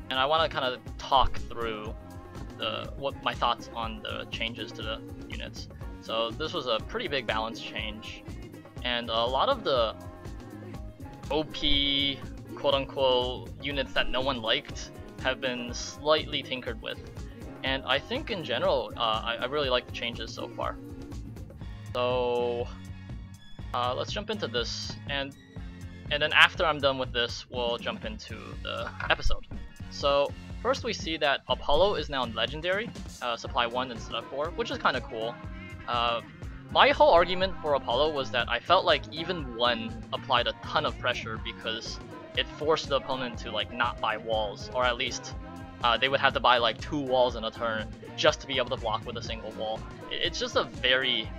and I want to kind of talk through what my thoughts on the changes to the units. So this was a pretty big balance change, and a lot of the OP quote-unquote units that no one liked have been slightly tinkered with, and I think in general I really like the changes so far. So let's jump into this, and then after I'm done with this, we'll jump into the episode. So first we see that Apollo is now legendary, supply 1 instead of 4, which is kind of cool. My whole argument for Apollo was that I felt like even 1 applied a ton of pressure because it forced the opponent to like not buy walls, or at least they would have to buy like 2 walls in a turn just to be able to block with a single wall. It's just a very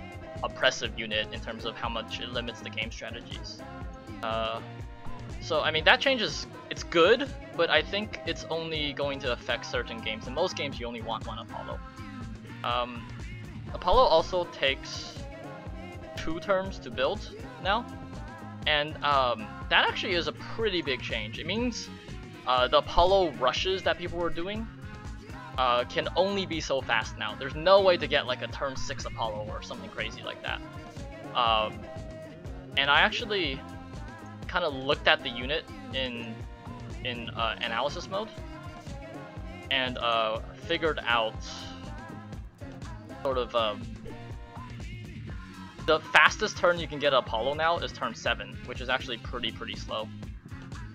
oppressive unit in terms of how much it limits the game strategies. So I mean, that change it's good, but I think it's only going to affect certain games. In most games you only want 1 Apollo. Apollo also takes 2 turns to build now, and that actually is a pretty big change. It means the Apollo rushes that people were doing can only be so fast now. There's no way to get like a turn 6 Apollo or something crazy like that. And I actually kind of looked at the unit in analysis mode and figured out sort of the fastest turn you can get Apollo now is turn 7, which is actually pretty slow.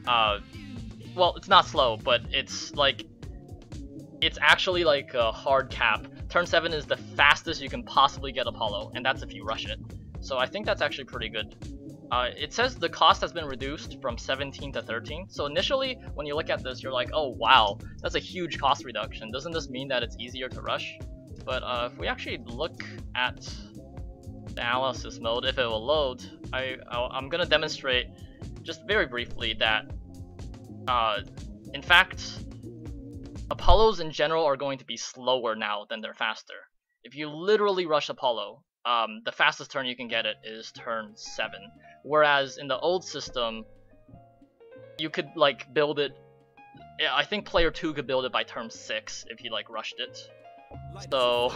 Well, it's not slow, but it's actually like a hard cap. Turn 7 is the fastest you can possibly get Apollo, and that's if you rush it. So I think that's actually pretty good. It says the cost has been reduced from 17 to 13. So initially, when you look at this, you're like, oh wow, that's a huge cost reduction. Doesn't this mean that it's easier to rush? But if we actually look at the analysis mode, if it will load, I'm gonna demonstrate just very briefly that in fact, Apollos in general are going to be slower now than they're faster. If you literally rush Apollo, the fastest turn you can get it is turn 7. Whereas in the old system, you could like build it, I think player 2 could build it by turn 6 if he like rushed it. So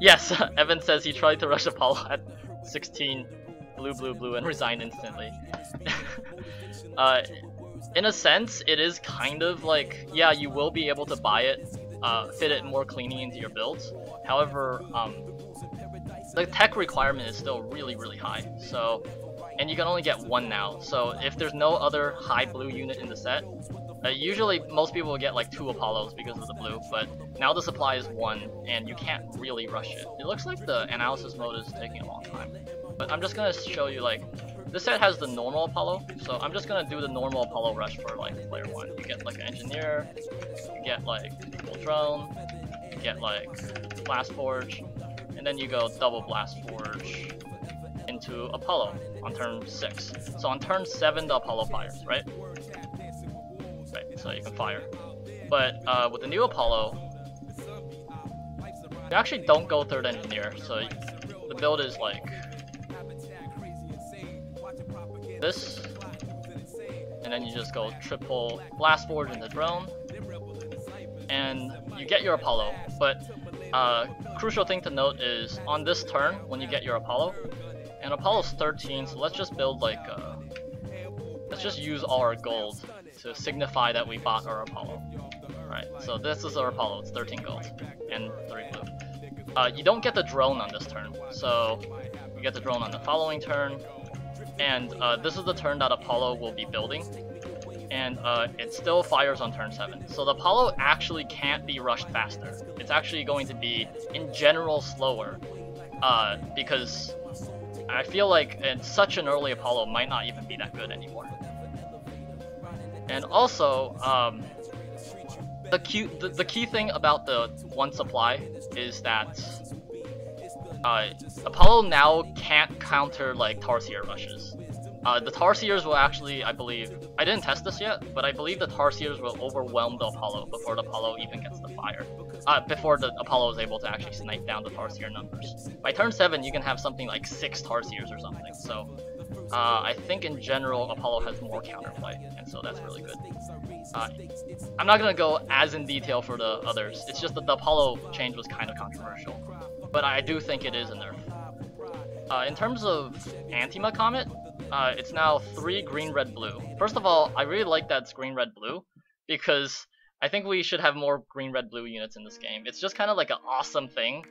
yes, Evan says he tried to rush Apollo at 16, blue, and resigned instantly. In a sense, it is kind of like, yeah, you will be able to buy it, fit it more cleanly into your builds. However, the tech requirement is still really high. So, and you can only get 1 now. So if there's no other high blue unit in the set, usually most people will get like 2 Apollos because of the blue, but now the supply is 1 and you can't really rush it. It looks like the analysis mode is taking a long time, but I'm just gonna show you, like, this set has the normal Apollo, so I'm just gonna do the normal Apollo rush for like player 1. You get like an engineer, you get like full drone, you get like blast forge, and then you go double blast forge into Apollo on turn 6. So on turn 7 the Apollo fires, right? So you can fire. But with the new Apollo, you actually don't go 3rd engineer, so the build is like this, and then you just go triple blast forge into drone, and you get your Apollo. But crucial thing to note is on this turn when you get your Apollo, and Apollo's 13, so let's just build like let's just use all our gold to signify that we bought our Apollo. Right, so this is our Apollo, it's 13 gold and 3 blue. You don't get the drone on this turn, so you get the drone on the following turn, and this is the turn that Apollo will be building, and it still fires on turn 7. So the Apollo actually can't be rushed faster. It's actually going to be, in general, slower, because I feel like such an early Apollo might not even be that good anymore. And also, the key thing about the 1 supply is that Apollo now can't counter like Tarsier rushes. The Tarsiers will actually, I believe, I didn't test this yet, but I believe the Tarsiers will overwhelm the Apollo before the Apollo even gets the fire. Before the Apollo is able to actually snipe down the Tarsier numbers. By turn 7, you can have something like 6 Tarsiers or something, so I think in general Apollo has more counterplay, and so that's really good. I'm not gonna go as in detail for the others. It's just that the Apollo change was kind of controversial, but I do think it is a nerf. In terms of Antima Comet, it's now 3 green, red, blue. First of all, I really like that it's green, red, blue, because I think we should have more green, red, blue units in this game. It's just kind of like an awesome thing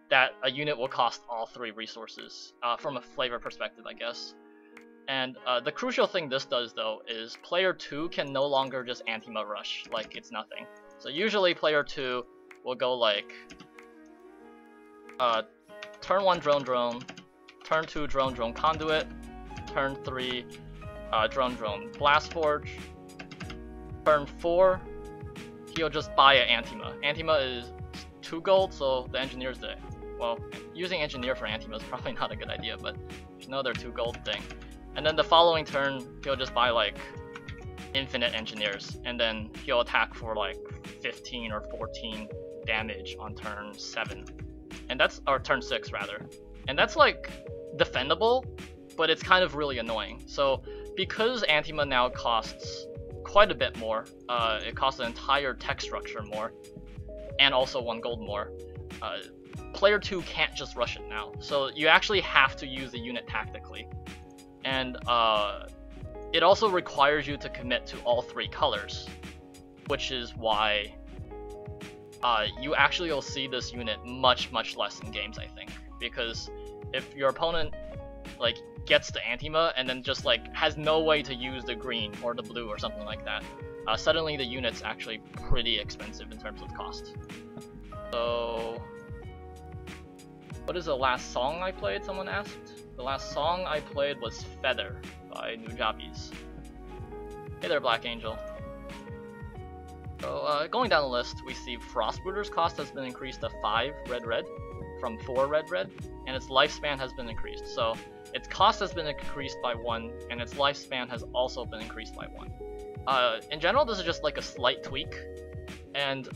that a unit will cost all 3 resources, from a flavor perspective, I guess. And the crucial thing this does, though, is player 2 can no longer just Antima rush like it's nothing. So usually player 2 will go like turn 1 drone, turn 2 drone conduit, turn 3 drone blast forge, turn 4 he'll just buy an Antima. Antima is 2 gold, so the engineer's the, well, using engineer for Antima is probably not a good idea, but there's another 2 gold thing. And then the following turn, he'll just buy like infinite engineers, and then he'll attack for like 15 or 14 damage on turn 7. And that's, or turn 6 rather. And that's like defendable, but it's kind of really annoying. So because Antima now costs quite a bit more, it costs an entire tech structure more, and also 1 gold more, player 2 can't just rush it now. So you actually have to use the unit tactically. And it also requires you to commit to all 3 colors, which is why you actually will see this unit much less in games, I think. Because if your opponent like gets the Antima and then just like has no way to use the green or the blue or something like that, suddenly the unit's actually pretty expensive in terms of cost. So what is the last song I played, someone asked? The last song I played was Feather by Nujabes. Hey there, Black Angel. So going down the list, we see Frostbooter's cost has been increased to 5 red from 4 red, and its lifespan has been increased. So its cost has been increased by 1, and its lifespan has also been increased by 1. In general, this is just like a slight tweak, and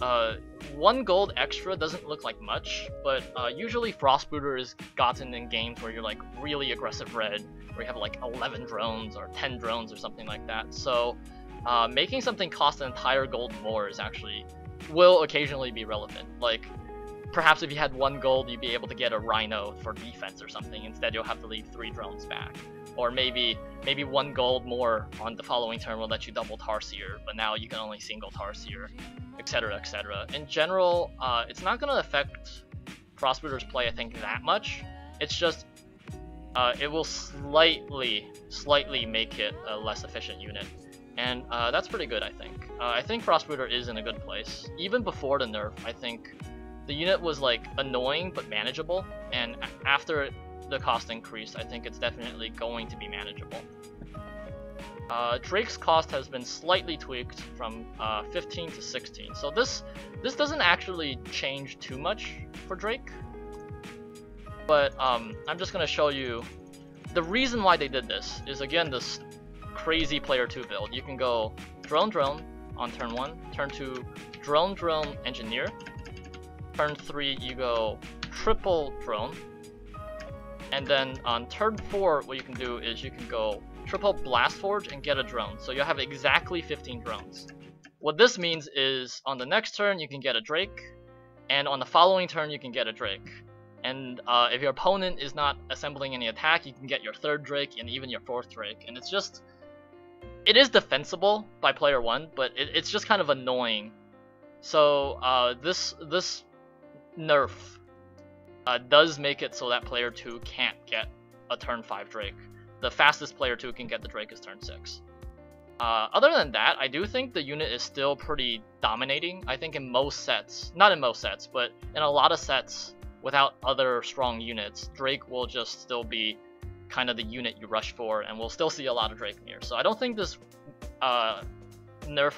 1 gold extra doesn't look like much, but usually Frostbooter is gotten in games where you're like really aggressive red, where you have like 11 drones or 10 drones or something like that. So making something cost an entire gold more is actually, will occasionally be relevant. Like, perhaps if you had 1 gold, you'd be able to get a Rhino for defense or something. Instead, you'll have to leave 3 drones back. Or maybe 1 gold more on the following turn will let you double Tarsier, but now you can only single Tarsier, etc, etc. In general, it's not going to affect Frostbooter's play, I think, that much. It's just, it will slightly make it a less efficient unit. And that's pretty good, I think. I think Frostbooter is in a good place. Even before the nerf, I think the unit was like annoying but manageable, and after the cost increased, I think it's definitely going to be manageable. Drake's cost has been slightly tweaked from 15 to 16, so this doesn't actually change too much for Drake, but I'm just going to show you the reason why they did this. Is again this crazy player 2 build. You can go drone on turn 1, turn 2 drone engineer, turn 3 you go triple drone, and then on turn 4 what you can do is you can go triple blast forge and get a drone. So you'll have exactly 15 drones. What this means is on the next turn you can get a Drake, and on the following turn you can get a Drake. And if your opponent is not assembling any attack, you can get your 3rd Drake and even your 4th Drake. And it's just, it is defensible by player 1, but it's just kind of annoying. So this nerf does make it so that player 2 can't get a turn 5 Drake. The fastest player 2 can get the Drake is turn 6. Other than that, I do think the unit is still pretty dominating. I think in most sets, not in most sets, but in a lot of sets without other strong units, Drake will just still be kind of the unit you rush for, and we'll still see a lot of Drake mirrors. So I don't think this nerf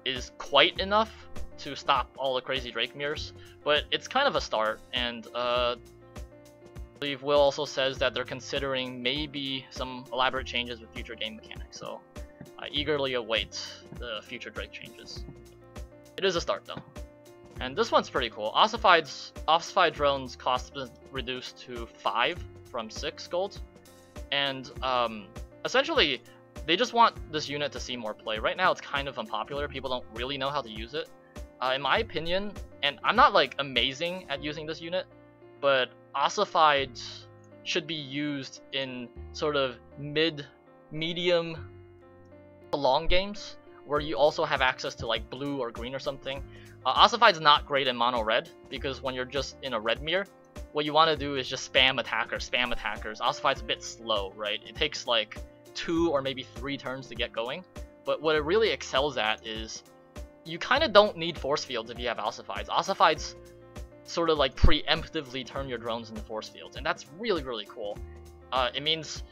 is quite enough to stop all the crazy Drake mirrors, but it's kind of a start. And I believe Will also says that they're considering maybe some elaborate changes with future game mechanics, so I eagerly await the future Drake changes. It is a start though. And this one's pretty cool. Ossified drones cost has been reduced to 5 from 6 gold. And essentially, they just want this unit to see more play. Right now it's kind of unpopular, people don't really know how to use it. In my opinion, and I'm not like amazing at using this unit, but ossifieds should be used in sort of medium to long games where you also have access to like blue or green or something. Ossified's not great in mono red because when you're just in a red mirror, what you want to do is just spam attackers, spam attackers. Ossified's a bit slow, right? It takes like 2 or maybe 3 turns to get going, but what it really excels at is you kind of don't need force fields if you have ossifieds. Ossifieds sort of like preemptively turn your drones into force fields, and that's really, really cool. It means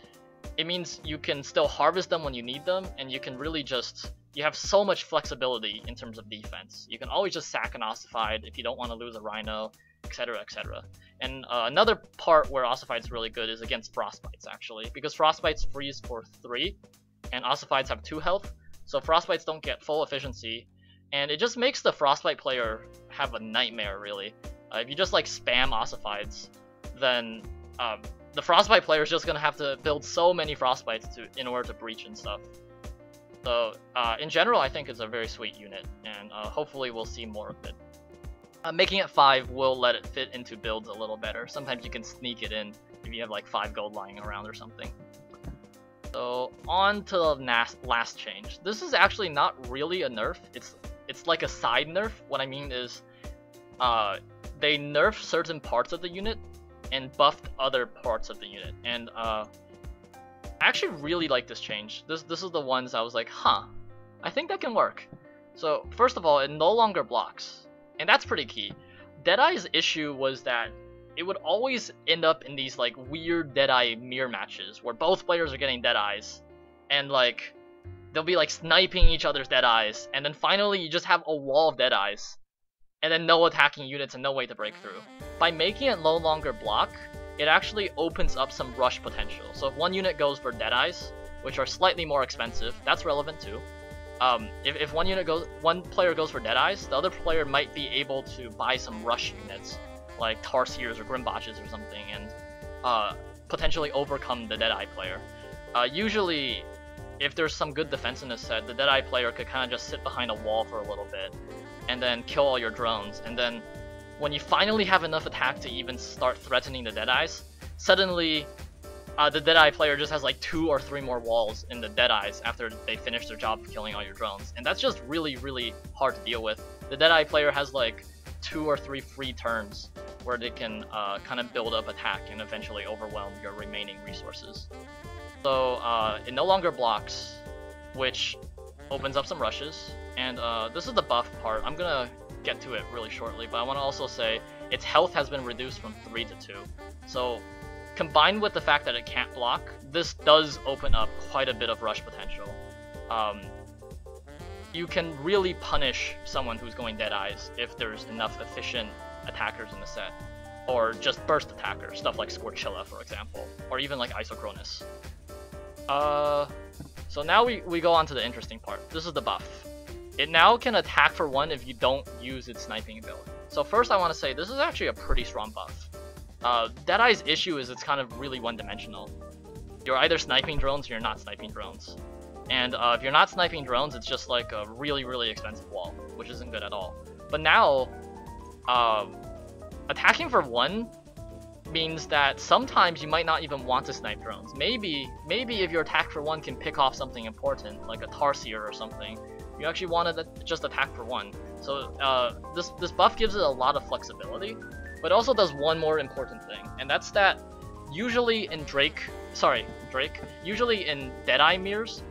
you can still harvest them when you need them, and you can really just, you have so much flexibility in terms of defense. You can always just sack an ossified if you don't want to lose a rhino, etc, etc. And another part where ossified's really good is against frostbites, actually, because frostbites freeze for 3 and ossifieds have 2 health, so frostbites don't get full efficiency, and it just makes the frostbite player have a nightmare, really. If you just like spam ossifieds, then the frostbite player is just gonna have to build so many frostbites in order to breach and stuff. So in general, I think it's a very sweet unit, and hopefully we'll see more of it. Making it 5 will let it fit into builds a little better. Sometimes you can sneak it in if you have like 5 gold lying around or something. So on to the last change. This is actually not really a nerf. It's like a side nerf. What I mean is, they nerfed certain parts of the unit and buffed other parts of the unit. And I actually really like this change. This is the ones I was like, huh, I think that can work. So first of all, it no longer blocks. And that's pretty key. Deadeye's issue was that it would always end up in these like weird Deadeye mirror matches where both players are getting Deadeyes, and like they'll be like sniping each other's Deadeyes, and then finally you just have a wall of Deadeyes, and then no attacking units and no way to break through. By making it no longer block, it actually opens up some rush potential. So if one unit goes for Deadeyes, which are slightly more expensive, that's relevant too. If one player goes for Deadeyes, the other player might be able to buy some rush units, like Tarsiers or Grimbotches or something, and potentially overcome the Deadeye player. Usually, if there's some good defense in this set, the Deadeye player could kind of just sit behind a wall for a little bit, and then kill all your drones, and then when you finally have enough attack to even start threatening the Deadeyes, suddenly the Deadeye player just has like 2 or 3 more walls in the Deadeyes after they finish their job of killing all your drones. And that's just really, really hard to deal with. The Deadeye player has like 2 or 3 free turns where they can kind of build up attack and eventually overwhelm your remaining resources. So it no longer blocks, which opens up some rushes. And this is the buff part. I'm gonna get to it really shortly, but I want to also say its health has been reduced from 3 to 2. So combined with the fact that it can't block, this does open up quite a bit of rush potential. You can really punish someone who's going Deadeyes if there's enough efficient attackers in the set. Or just burst attackers, stuff like Scorchilla, for example. Or even like Isocronus. So now we go on to the interesting part. This is the buff. It now can attack for 1 if you don't use its sniping ability. So first I want to say, this is actually a pretty strong buff. Deadeye's issue is it's kind of really one-dimensional. You're either sniping drones or you're not sniping drones. And if you're not sniping drones, it's just like a really, really expensive wall, which isn't good at all. But now, attacking for 1 means that sometimes you might not even want to snipe drones. Maybe if your attack for 1 can pick off something important, like a Tarsier or something, you actually want to just attack for 1. So this buff gives it a lot of flexibility, but also does one more important thing, and that's that usually in usually in Deadeye mirrors,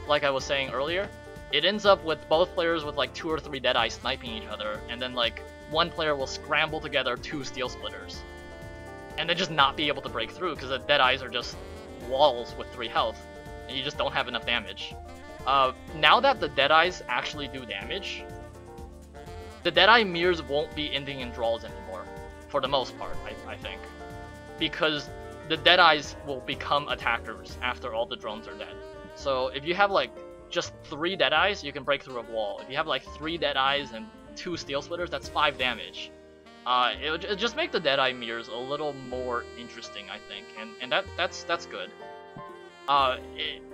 like I was saying earlier, it ends up with both players with like 2 or 3 Deadeye sniping each other, and then like one player will scramble together 2 Steel Splitters, and then just not be able to break through because the Deadeyes are just walls with 3 health, and you just don't have enough damage. Now that the Deadeyes actually do damage, the Deadeye mirrors won't be ending in draws anymore, for the most part, I think. Because the Deadeyes will become attackers after all the drones are dead. So if you have like just 3 Deadeyes, you can break through a wall. If you have like 3 Deadeyes and 2 Steel Splitters, that's 5 damage. It'll just make the Deadeye mirrors a little more interesting, I think, and that's good.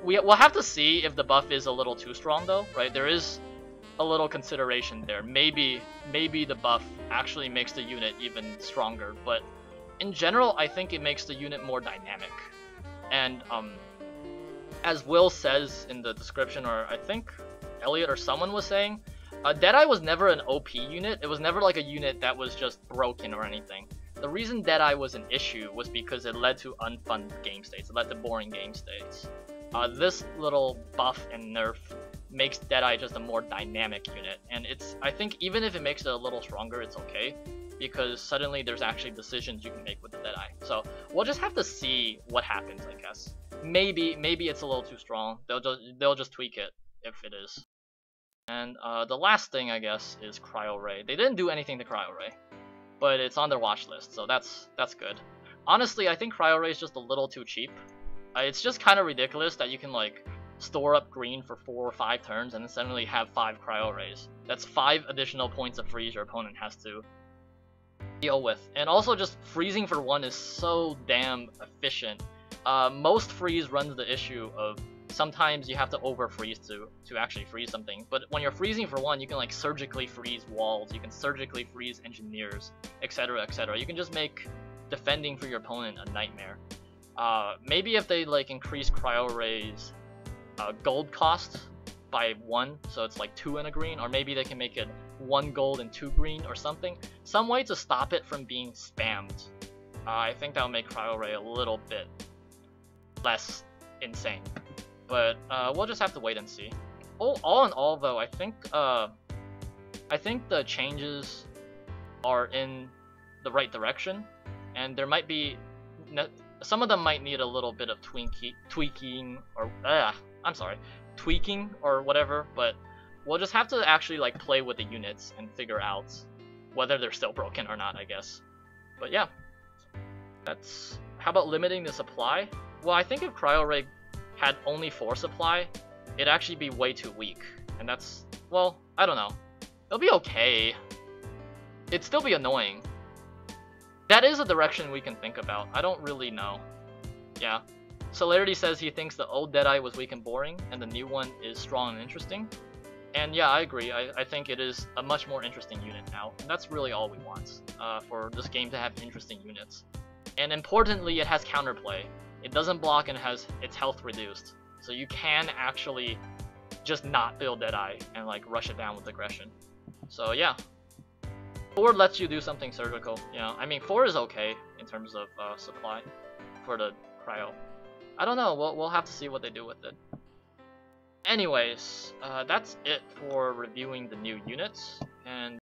We'll have to see if the buff is a little too strong though, right? There is a little consideration there. Maybe the buff actually makes the unit even stronger, but in general, I think it makes the unit more dynamic. And as Will says in the description, or I think Elliot or someone was saying, Deadeye was never an OP unit. It was never like a unit that was just broken or anything. The reason Deadeye was an issue was because it led to unfun game states. It led to boring game states. This little buff and nerf makes Deadeye just a more dynamic unit, and I think even if it makes it a little stronger, it's okay, because suddenly there's actually decisions you can make with the Deadeye. So we'll just have to see what happens, I guess. Maybe it's a little too strong. They'll just tweak it if it is. And the last thing, I guess, is Cryo Ray. They didn't do anything to Cryo Ray, but it's on their watch list, so that's good. Honestly, I think Cryo Ray is just a little too cheap. It's just kind of ridiculous that you can like store up green for 4 or 5 turns and then suddenly have 5 Cryo Rays. That's 5 additional points of freeze your opponent has to deal with. And also just freezing for 1 is so damn efficient. Most freeze runs the issue of sometimes you have to over freeze to actually freeze something, but when you're freezing for 1, you can like surgically freeze walls, you can surgically freeze engineers, etc, etc. You can just make defending for your opponent a nightmare. Maybe if they like increase Cryo Ray's gold cost by 1, so it's like 2 and a green, or maybe they can make it 1 gold and 2 green or something. Some way to stop it from being spammed. I think that will make Cryo Ray a little bit less insane. But we'll just have to wait and see. All in all, though, I think the changes are in the right direction, and there might be some of them might need a little bit of tweaking or whatever. But we'll just have to actually like play with the units and figure out whether they're still broken or not, I guess. But yeah, how about limiting the supply? Well, I think if Cryo Ray had only 4 supply, it'd actually be way too weak. And that's, well, I don't know. It'll be okay. It'd still be annoying. That is a direction we can think about. I don't really know. Yeah. Celerity says he thinks the old Deadeye was weak and boring, and the new one is strong and interesting. And yeah, I agree. I think it is a much more interesting unit now. And that's really all we want for this game to have interesting units. And importantly, it has counterplay. It doesn't block and has its health reduced. So you can actually just not build Deadeye and like rush it down with aggression. So yeah. 4 lets you do something surgical. Yeah, I mean 4 is okay in terms of supply for the cryo. I don't know. We'll have to see what they do with it. Anyways, that's it for reviewing the new units, and